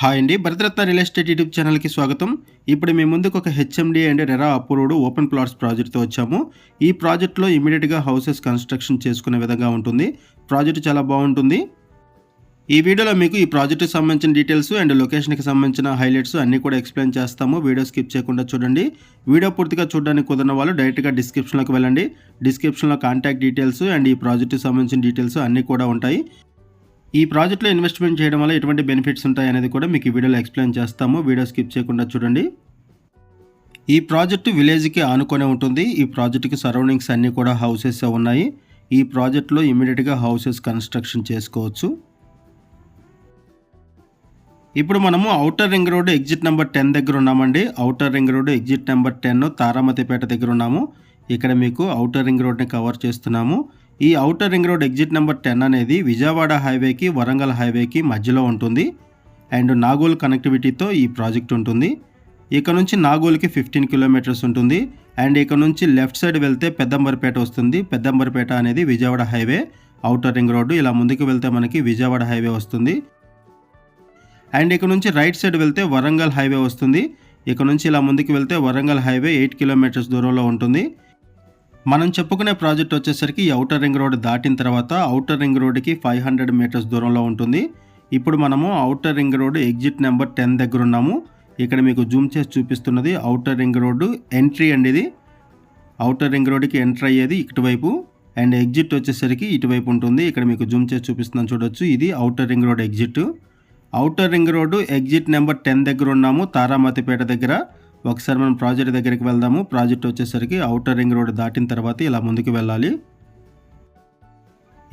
Hi అండి, Bharat Ratna real estate YouTube ఛానల్కి స్వాగతం. ఇప్పుడు మీ ముందుకు ఒక HMD and RERA approved open plots ప్రాజెక్ట్తో వచ్చాము. ఈ ప్రాజెక్ట్లో ఇమీడియట్గా హౌసెస్ కన్స్ట్రక్షన్ చేసుకునే విధంగా ఉంటుంది. ప్రాజెక్ట్ చాలా బాగుంటుంది. ఈ వీడియోలో మీకు ఈ ప్రాజెక్ట్కి సంబంధించిన డీటెయిల్స్ అండ్ లొకేషన్కి సంబంధించిన హైలైట్స్ అన్నీ కూడా ఎక్స్ప్లెయిన్ చేస్తాము. వీడియో స్కిప్ చేయకుండా చూడండి. వీడియో పూర్తిగా చూడడానికి కుదిరిన వాళ్ళు డైరెక్ట్గా డిస్క్రిప్షన్లోకి వెళ్ళండి. డిస్క్రిప్షన్లో కాంటాక్ట్ డీటెయిల్స్ అండ్ ఈ ప్రాజెక్ట్కి సంబంధించిన డీటెయిల్స్ అన్నీ కూడా ఉంటాయి. ఈ ప్రాజెక్ట్లో ఇన్వెస్ట్మెంట్ చేయడం వల్ల ఎటువంటి బెనిఫిట్స్ ఉంటాయి అనేది కూడా మీకు ఈ వీడియోలో ఎక్స్ప్లెయిన్ చేస్తాము. వీడియో స్కిప్ చేయకుండా చూడండి. ఈ ప్రాజెక్టు విలేజ్కి ఆనుకొని ఉంటుంది. ఈ ప్రాజెక్టుకి సరౌండింగ్స్ అన్నీ కూడా హౌసెస్ ఉన్నాయి. ఈ ప్రాజెక్ట్లో ఇమీడియట్గా హౌసెస్ కన్స్ట్రక్షన్ చేసుకోవచ్చు. ఇప్పుడు మనము outer ring road exit number 10 దగ్గర ఉన్నామండి. Outer ring road exit number 10 Taramatipet దగ్గర ఉన్నాము. ఇక్కడ మీకు ఔటర్ రింగ్ రోడ్ని కవర్ చేస్తున్నాము. ఈ outer ring road exit number 10 అనేది విజయవాడ హైవేకి వరంగల్ హైవేకి మధ్యలో ఉంటుంది. అండ్ నాగోల్ కనెక్టివిటీతో ఈ ప్రాజెక్ట్ ఉంటుంది. ఇక్కడ నుంచి నాగోల్కి 15 కిలోమీటర్స్ ఉంటుంది. అండ్ ఇక్కడ నుంచి లెఫ్ట్ సైడ్ వెళ్తే పెద్దంబర్పేట వస్తుంది. పెద్దంబర్పేట అనేది Vijayawada highway outer ring road. ఇలా ముందుకు వెళ్తే మనకి విజయవాడ హైవే వస్తుంది. అండ్ ఇక్కడ నుంచి రైట్ సైడ్ వెళ్తే వరంగల్ హైవే వస్తుంది. ఇక్కడ నుంచి ఇలా ముందుకు వెళ్తే వరంగల్ హైవే 8 కిలోమీటర్స్ దూరంలో ఉంటుంది. మనం చెప్పుకునే ప్రాజెక్ట్ వచ్చేసరికి ఈ ఔటర్ రింగ్ రోడ్ దాటిన తర్వాత ఔటర్ రింగ్ రోడ్కి 500 మీటర్స్ దూరంలో ఉంటుంది. ఇప్పుడు మనము outer ring road exit number 10 దగ్గర ఉన్నాము. ఇక్కడ మీకు జూమ్ చేసి చూపిస్తున్నది ఔటర్ రింగ్ రోడ్డు ఎంట్రీ అండి. ఇది ఔటర్ రింగ్ రోడ్కి ఎంటర్ అయ్యేది ఇటువైపు అండ్ ఎగ్జిట్ వచ్చేసరికి ఇటువైపు ఉంటుంది. ఇక్కడ మీకు జూమ్ చేసి చూపిస్తున్నాను చూడొచ్చు. ఇది outer ring road exit. Outer ring road exit number 10 దగ్గర ఉన్నాము, తారామతిపేట దగ్గర. ఒకసారి మనం ప్రాజెక్ట్ దగ్గరికి వెళ్దాము. ప్రాజెక్ట్ వచ్చేసరికి ఔటర్ రింగ్ రోడ్ దాటిన తర్వాత ఇలా ముందుకు వెళ్ళాలి.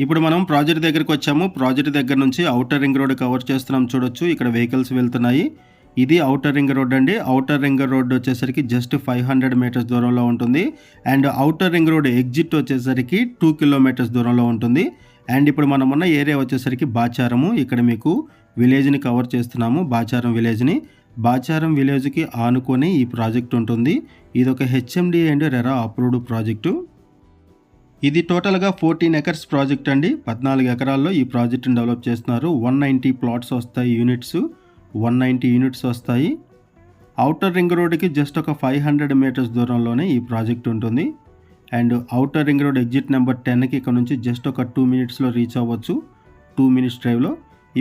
ఇప్పుడు మనం ప్రాజెక్ట్ దగ్గరికి వచ్చాము. ప్రాజెక్ట్ దగ్గర నుంచి ఔటర్ రింగ్ రోడ్ కవర్ చేస్తున్నాం చూడొచ్చు. ఇక్కడ వెహికల్స్ వెళ్తున్నాయి. ఇది ఔటర్ రింగ్ రోడ్ అండి. ఔటర్ రింగ్ రోడ్ వచ్చేసరికి జస్ట్ 500 మీటర్స్ దూరంలో ఉంటుంది. And outer ring road exit వచ్చేసరికి 2 కిలోమీటర్స్ దూరంలో ఉంటుంది. అండ్ ఇప్పుడు మనం ఉన్న ఏరియా వచ్చేసరికి బాచారము. ఇక్కడ మీకు విలేజ్ని కవర్ చేస్తున్నాము, బాచారం విలేజ్ని. బాచారం విలేజ్కి ఆనుకొని ఈ ప్రాజెక్ట్ ఉంటుంది. ఇది ఒక HMD and RERA approved project. ఇది టోటల్గా 14 ఎకర్స్ ప్రాజెక్ట్ అండి. 14 ఎకరాల్లో ఈ ప్రాజెక్ట్ని డెవలప్ చేస్తున్నారు. 190 ప్లాట్స్ వస్తాయి, 190 యూనిట్స్ వస్తాయి. ఔటర్ రింగ్ రోడ్కి జస్ట్ ఒక 500 మీటర్స్ దూరంలోనే ఈ ప్రాజెక్ట్ ఉంటుంది. And outer ring road exit number 10కి ఇక్కడ నుంచి జస్ట్ ఒక 2 మినిట్స్లో రీచ్ అవ్వచ్చు, 2 మినిట్స్ డ్రైవ్లో.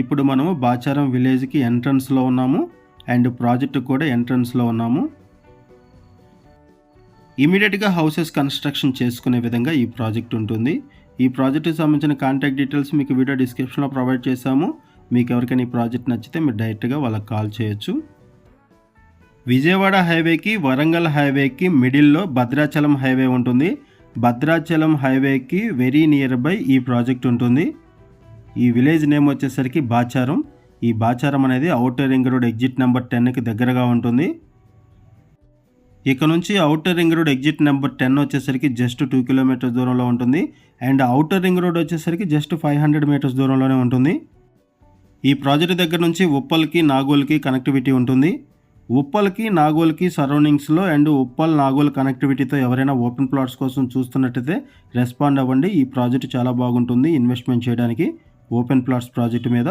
ఇప్పుడు మనము బాచారం విలేజ్కి ఎంట్రన్స్లో ఉన్నాము అండ్ ప్రాజెక్ట్ కూడా ఎంట్రన్స్లో ఉన్నాము. ఇమీడియట్గా హౌసెస్ కన్స్ట్రక్షన్ చేసుకునే విధంగా ఈ ప్రాజెక్ట్ ఉంటుంది. ఈ ప్రాజెక్ట్కి సంబంధించిన కాంటాక్ట్ డీటెయిల్స్ మీకు వీడియో డిస్క్రిప్షన్లో ప్రొవైడ్ చేశాము. మీకు ఎవరికైనా ఈ ప్రాజెక్ట్ నచ్చితే మీరు డైరెక్ట్గా వాళ్ళకి కాల్ చేయొచ్చు. విజయవాడ హైవేకి వరంగల్ హైవేకి మిడిల్లో భద్రాచలం హైవే ఉంటుంది. భద్రాచలం హైవేకి వెరీ నియర్ బై ఈ ప్రాజెక్ట్ ఉంటుంది. ఈ విలేజ్ నేమ్ వచ్చేసరికి బాచారం. ఈ బాచారం అనేది outer ring road exit number 10కి దగ్గరగా ఉంటుంది. ఇక నుంచి outer ring road exit number 10 వచ్చేసరికి జస్ట్ 2 కిలోమీటర్స్ దూరంలో ఉంటుంది. అండ్ ఔటర్ రింగ్ రోడ్ వచ్చేసరికి జస్ట్ 500 మీటర్స్ దూరంలోనే ఉంటుంది. ఈ ప్రాజెక్ట్ దగ్గర నుంచి ఉప్పల్కి నాగోల్కి కనెక్టివిటీ ఉంటుంది. ఉప్పల్కి నాగోల్కి సరౌండింగ్స్లో అండ్ ఉప్పల్ నాగోల్ కనెక్టివిటీతో ఎవరైనా ఓపెన్ ప్లాట్స్ కోసం చూస్తున్నట్టయితే రెస్పాండ్ అవ్వండి. ఈ ప్రాజెక్ట్ చాలా బాగుంటుంది ఇన్వెస్ట్మెంట్ చేయడానికి ఓపెన్ ప్లాట్స్ ప్రాజెక్ట్ మీద.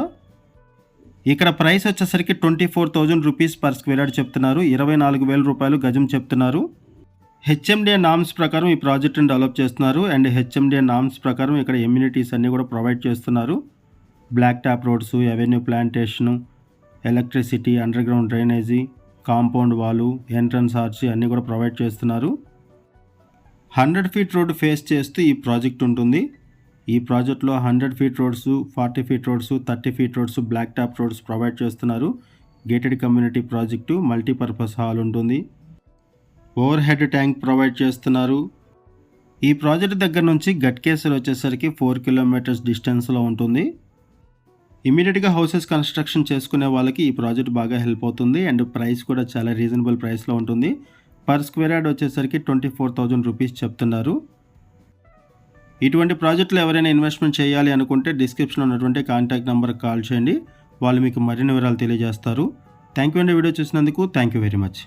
ఇక్కడ ప్రైస్ వచ్చేసరికి 24,000 రూపీస్ పర్ స్క్వేర్ యార్డ్ చెప్తున్నారు. 24,000 రూపాయలు గజం చెప్తున్నారు. హెచ్ఎండిఏ నామ్స్ ప్రకారం ఈ ప్రాజెక్ట్ని డెవలప్ చేస్తున్నారు. అండ్ హెచ్ఎండిఏ నామ్స్ ప్రకారం ఇక్కడ ఎమ్యూనిటీస్ అన్నీ కూడా ప్రొవైడ్ చేస్తున్నారు. Black top roads, avenue plantation, electricity, underground drainage, compound wall, entrance arch అన్నీ కూడా ప్రొవైడ్ చేస్తున్నారు. 100 ఫీట్ రోడ్డు ఫేస్ చేస్తూ ఈ ప్రాజెక్ట్ ఉంటుంది. ఈ ప్రాజెక్ట్లో 100 feet roads, 40 feet roads, 30 feet roads, black top roads provide చేస్తున్నారు. Gated community project, multipurpose hall ఉంటుంది. ఓవర్ హెడ్ ట్యాంక్ ప్రొవైడ్ చేస్తున్నారు. ఈ ప్రాజెక్ట్ దగ్గర నుంచి గట్కేసర్ వచ్చేసరికి 4 కిలోమీటర్స్ డిస్టెన్స్లో ఉంటుంది. ఇమీడియట్గా హౌసెస్ కన్స్ట్రక్షన్ చేసుకునే వాళ్ళకి ఈ ప్రాజెక్ట్ బాగా హెల్ప్ అవుతుంది. అండ్ ప్రైస్ కూడా చాలా రీజనబుల్ ప్రైస్లో ఉంటుంది. పర్ స్క్వేర్ యార్డ్ వచ్చేసరికి 24,000 రూపీస్ చెప్తున్నారు. ఇటువంటి ప్రాజెక్టులు ఎవరైనా ఇన్వెస్ట్మెంట్ చేయాలి అనుకుంటే డిస్క్రిప్షన్లో ఉన్నటువంటి కాంటాక్ట్ నెంబర్కి కాల్ చేయండి. వాళ్ళు మీకు మరిన్ని వివరాలు తెలియజేస్తారు. థ్యాంక్ యూ అండి వీడియో చూసినందుకు. Thank you very much.